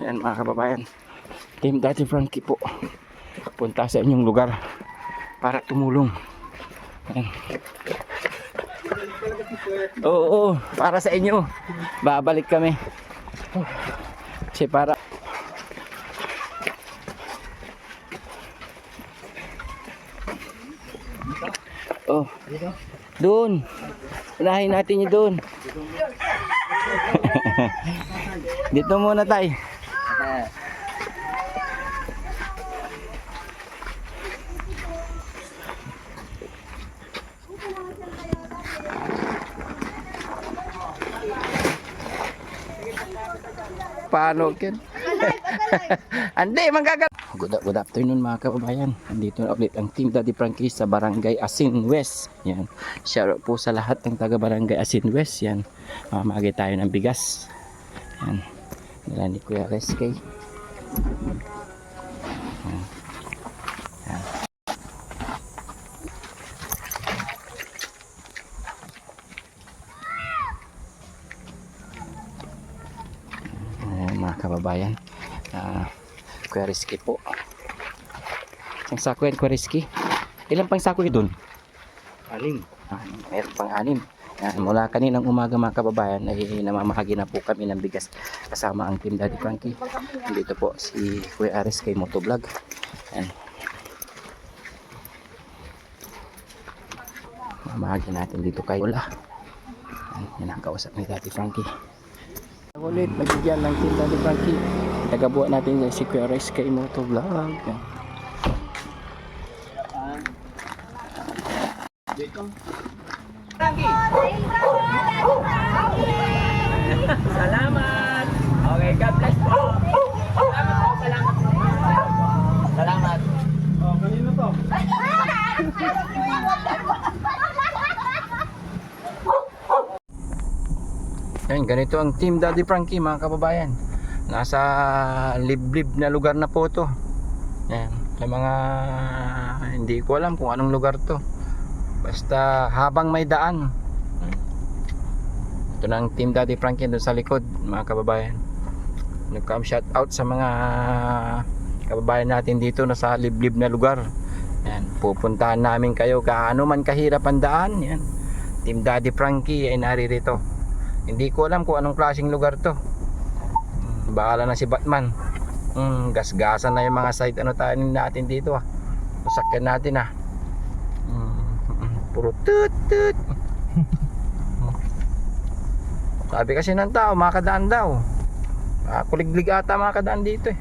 Yan mga kababayan, Team Daddy Frankie po punta sa inyong lugar para tumulong. Yan. Oo, para sa inyo. Babalik kami. Kasi para doon. Unahin natin yung doon. Dito muna tayo. Paano kin? Andi, manggagal. Good afternoon mga kababayan. Andito na ulit ang Team Daddy Frankie sa Barangay Asin West. Yan. Shout out po sa lahat ng taga Barangay Asin West. Yan. Mamamagay tayo ng bigas. Yan. Nila ni Kuya Reske. Yan. Yan. Mga kababayan, Kuya Reske po. Isang sako yan Kuya Reske. Ilan pang sako yun doon? 6. Meron pang 6. Mula kaninang umaga mga kababayan ay namamahagi na po kami ng bigas kasama ang Team Daddy Frankie. Dito po si Kuya Reske Motovlog. Yan. Mamahagi natin dito kay Wala. Yan ang kausap ni Daddy Frankie. Ulit, nagbigyan ng Team Daddy Frankie. Tagabuan natin si Kuya Reske Motovlog. Salamat. Okay, God bless po. Salamat. Salamat. Oh, kanino to? Yan, ganito ang Team Daddy Frankie mga kababayan. Nasa liblib na lugar na po to. Yan, sa mga hindi ko alam kung anong lugar to. Basta habang may daan. Ito na ang Team Daddy Frankie doon sa likod mga kababayan. Nag-come shout out sa mga kababayan natin dito na sa liblib na lugar. Yan, pupuntahan namin kayo kaano man kahirap ang daan. Yan, Team Daddy Frankie ay naririto. Hindi ko alam kung anong klaseng lugar to. Bahala na si Batman. Gasgasan na yung mga site ano tayo natin dito Masakyan natin puro tut tut. Sabi kasi ng tao makadaan daw. Kuliglig ata makadaan dito